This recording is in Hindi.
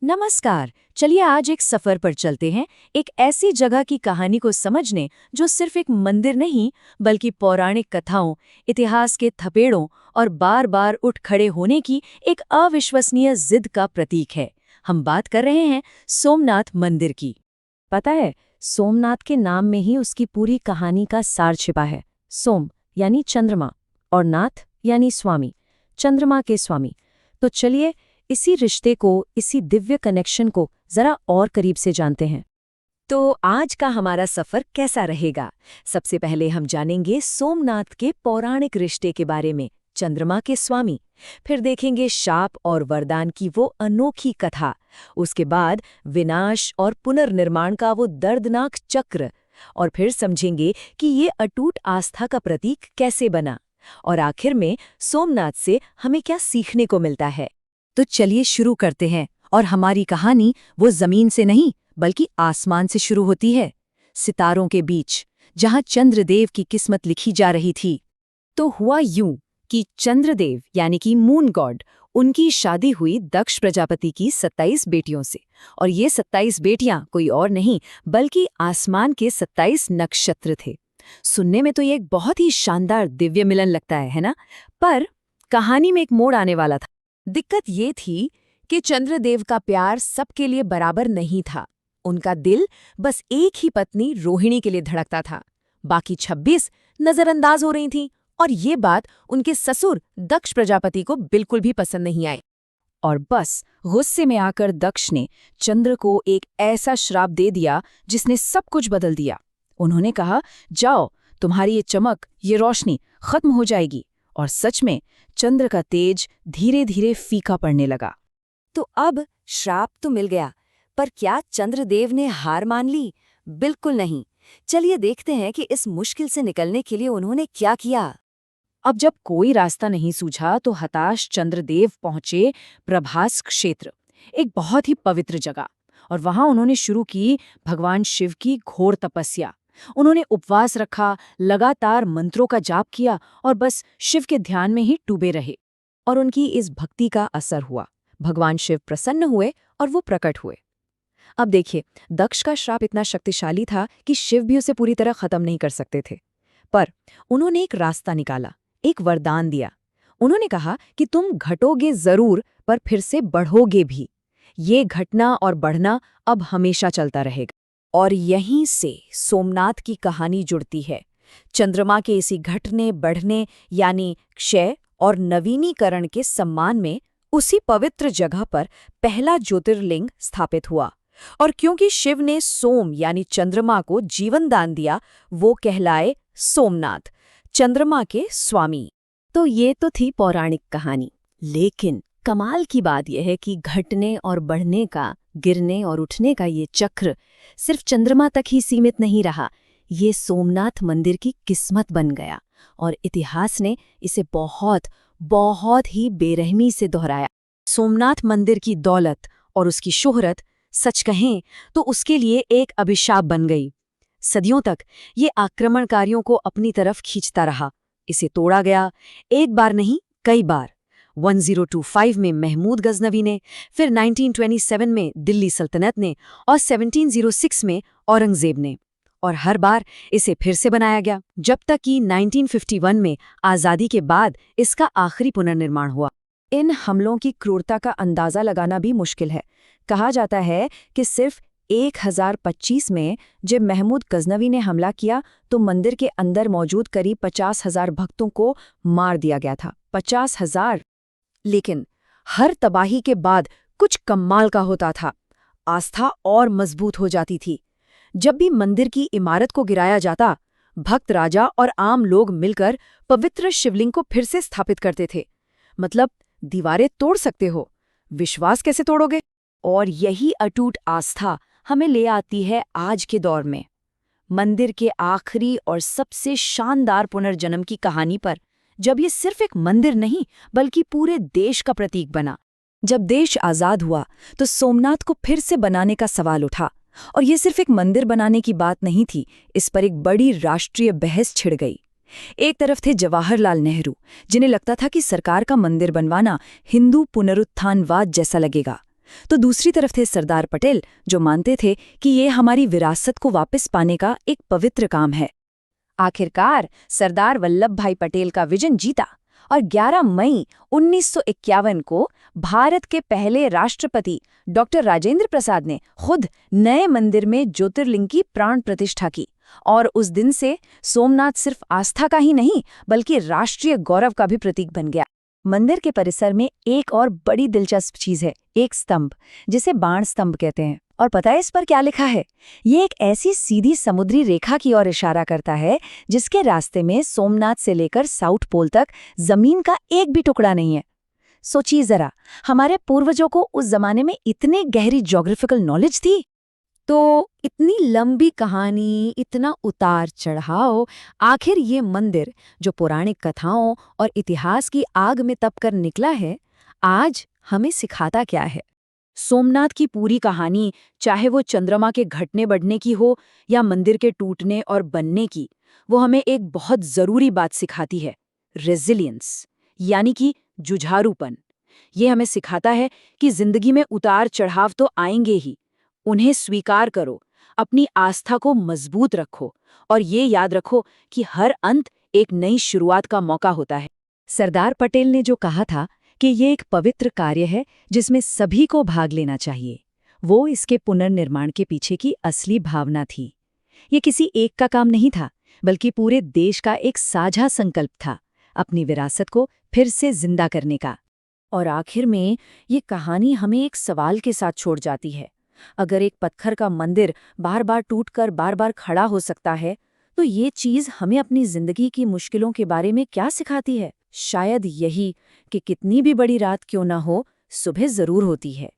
नमस्कार। चलिए आज एक सफर पर चलते हैं, एक ऐसी जगह की कहानी को समझने जो सिर्फ एक मंदिर नहीं बल्कि पौराणिक कथाओं, इतिहास के थपेड़ों और बार बार उठ खड़े होने की एक अविश्वसनीय जिद का प्रतीक है। हम बात कर रहे हैं सोमनाथ मंदिर की। पता है, सोमनाथ के नाम में ही उसकी पूरी कहानी का सार छिपा है। सोम यानी चंद्रमा और नाथ यानी स्वामी, चंद्रमा के स्वामी। तो चलिए इसी रिश्ते को, इसी दिव्य कनेक्शन को जरा और करीब से जानते हैं। तो आज का हमारा सफर कैसा रहेगा? सबसे पहले हम जानेंगे सोमनाथ के पौराणिक रिश्ते के बारे में, चंद्रमा के स्वामी। फिर देखेंगे शाप और वरदान की वो अनोखी कथा। उसके बाद विनाश और पुनर्निर्माण का वो दर्दनाक चक्र। और फिर समझेंगे कि ये अटूट आस्था का प्रतीक कैसे बना। और आखिर में सोमनाथ से हमें क्या सीखने को मिलता है। तो चलिए शुरू करते हैं। और हमारी कहानी वो जमीन से नहीं बल्कि आसमान से शुरू होती है, सितारों के बीच, जहां चंद्रदेव की किस्मत लिखी जा रही थी। तो हुआ यूं कि चंद्रदेव यानी कि मून गॉड, उनकी शादी हुई दक्ष प्रजापति की 27 बेटियों से। और ये 27 बेटियां कोई और नहीं बल्कि आसमान के 27 नक्षत्र थे। सुनने में तो ये एक बहुत ही शानदार दिव्य मिलन लगता है ना? पर कहानी में एक मोड़ आने वाला था। दिक्कत ये थी कि चंद्रदेव का प्यार सबके लिए बराबर नहीं था। उनका दिल बस एक ही पत्नी रोहिणी के लिए धड़कता था, बाकी 26 नजरअंदाज हो रही थीं। और ये बात उनके ससुर दक्ष प्रजापति को बिल्कुल भी पसंद नहीं आई। और बस गुस्से में आकर दक्ष ने चंद्र को एक ऐसा श्राप दे दिया जिसने सब कुछ बदल दिया। उन्होंने कहा, जाओ, तुम्हारी ये चमक, ये रोशनी खत्म हो जाएगी। और सच में चंद्र का तेज धीरे धीरे फीका पड़ने लगा। तो अब श्राप तो मिल गया, पर क्या चंद्रदेव ने हार मान ली? बिल्कुल नहीं। चलिए देखते हैं कि इस मुश्किल से निकलने के लिए उन्होंने क्या किया। अब जब कोई रास्ता नहीं सूझा तो हताश चंद्रदेव पहुंचे प्रभास क्षेत्र, एक बहुत ही पवित्र जगह। और वहां उन्होंने शुरू की भगवान शिव की घोर तपस्या। उन्होंने उपवास रखा, लगातार मंत्रों का जाप किया और बस शिव के ध्यान में ही डूबे रहे। और उनकी इस भक्ति का असर हुआ। भगवान शिव प्रसन्न हुए और वो प्रकट हुए। अब देखिए, दक्ष का श्राप इतना शक्तिशाली था कि शिव भी उसे पूरी तरह खत्म नहीं कर सकते थे। पर उन्होंने एक रास्ता निकाला, एक वरदान दिया। उन्होंने कहा कि तुम घटोगे जरूर, पर फिर से बढ़ोगे भी। ये घटना और बढ़ना अब हमेशा चलता रहेगा। और यहीं से सोमनाथ की कहानी जुड़ती है। चंद्रमा के इसी घटने बढ़ने यानी क्षय और नवीनीकरण के सम्मान में उसी पवित्र जगह पर पहला ज्योतिर्लिंग स्थापित हुआ। और क्योंकि शिव ने सोम यानी चंद्रमा को जीवन दान दिया, वो कहलाए सोमनाथ, चंद्रमा के स्वामी। तो ये तो थी पौराणिक कहानी, लेकिन कमाल की बात यह है कि घटने और बढ़ने का, गिरने और उठने का ये चक्र सिर्फ चंद्रमा तक ही सीमित नहीं रहा। ये सोमनाथ मंदिर की किस्मत बन गया और इतिहास ने इसे बहुत बहुत ही बेरहमी से दोहराया। सोमनाथ मंदिर की दौलत और उसकी शोहरत, सच कहें तो उसके लिए एक अभिशाप बन गई। सदियों तक ये आक्रमणकारियों को अपनी तरफ खींचता रहा। इसे तोड़ा गया, एक बार नहीं कई बार। 1025 में महमूद गजनवी ने, फिर 1927 में दिल्ली सल्तनत ने और 1706 में औरंगजेब ने। और हर बार इसे फिर से बनाया गया, जब तक कि 1951 में आज़ादी के बाद इसका आखिरी पुनर्निर्माण हुआ। इन हमलों की क्रूरता का अंदाज़ा लगाना भी मुश्किल है। कहा जाता है कि सिर्फ 1025 में जब महमूद गजनवी ने हमला किया तो मंदिर के अंदर मौजूद करीब 50,000 भक्तों को मार दिया गया था। 50,000। लेकिन हर तबाही के बाद कुछ कमाल का होता था। आस्था और मजबूत हो जाती थी। जब भी मंदिर की इमारत को गिराया जाता, भक्त राजा और आम लोग मिलकर पवित्र शिवलिंग को फिर से स्थापित करते थे। मतलब दीवारें तोड़ सकते हो, विश्वास कैसे तोड़ोगे? और यही अटूट आस्था हमें ले आती है आज के दौर में, मंदिर के आखिरी और सबसे शानदार पुनर्जन्म की कहानी पर, जब ये सिर्फ एक मंदिर नहीं बल्कि पूरे देश का प्रतीक बना। जब देश आज़ाद हुआ तो सोमनाथ को फिर से बनाने का सवाल उठा। और ये सिर्फ एक मंदिर बनाने की बात नहीं थी, इस पर एक बड़ी राष्ट्रीय बहस छिड़ गई। एक तरफ थे जवाहरलाल नेहरू, जिन्हें लगता था कि सरकार का मंदिर बनवाना हिंदू पुनरुत्थानवाद जैसा लगेगा। तो दूसरी तरफ थे सरदार पटेल, जो मानते थे कि ये हमारी विरासत को वापस पाने का एक पवित्र काम है। आखिरकार सरदार वल्लभ भाई पटेल का विजन जीता और 11 मई 1951 को भारत के पहले राष्ट्रपति डॉक्टर राजेंद्र प्रसाद ने खुद नए मंदिर में ज्योतिर्लिंग की प्राण प्रतिष्ठा की। और उस दिन से सोमनाथ सिर्फ आस्था का ही नहीं बल्कि राष्ट्रीय गौरव का भी प्रतीक बन गया। मंदिर के परिसर में एक और बड़ी दिलचस्प चीज है, एक स्तंभ जिसे बाण स्तंभ कहते हैं। और पता है इस पर क्या लिखा है? ये एक ऐसी सीधी समुद्री रेखा की ओर इशारा करता है जिसके रास्ते में सोमनाथ से लेकर साउथ पोल तक जमीन का एक भी टुकड़ा नहीं है। सोचिए जरा, हमारे पूर्वजों को उस जमाने में इतने गहरी ज्योग्राफिकल नॉलेज थी। तो इतनी लंबी कहानी, इतना उतार चढ़ाव, आखिर ये मंदिर जो पौराणिक कथाओं और इतिहास की आग में तपकर निकला है, आज हमें सिखाता क्या है? सोमनाथ की पूरी कहानी, चाहे वो चंद्रमा के घटने बढ़ने की हो या मंदिर के टूटने और बनने की, वो हमें एक बहुत जरूरी बात सिखाती है, रेजिलियंस, यानी कि जुझारूपन। ये हमें सिखाता है कि जिंदगी में उतार चढ़ाव तो आएंगे ही, उन्हें स्वीकार करो, अपनी आस्था को मजबूत रखो और ये याद रखो कि हर अंत एक नई शुरुआत का मौका होता है। सरदार पटेल ने जो कहा था कि ये एक पवित्र कार्य है जिसमें सभी को भाग लेना चाहिए, वो इसके पुनर्निर्माण के पीछे की असली भावना थी। ये किसी एक का काम नहीं था, बल्कि पूरे देश का एक साझा संकल्प था, अपनी विरासत को फिर से जिंदा करने का। और आखिर में ये कहानी हमें एक सवाल के साथ छोड़ जाती है। अगर एक पत्थर का मंदिर बार बार टूटकर बार बार खड़ा हो सकता है, तो ये चीज हमें अपनी जिंदगी की मुश्किलों के बारे में क्या सिखाती है? शायद यही कि कितनी भी बड़ी रात क्यों ना हो, सुबह जरूर होती है।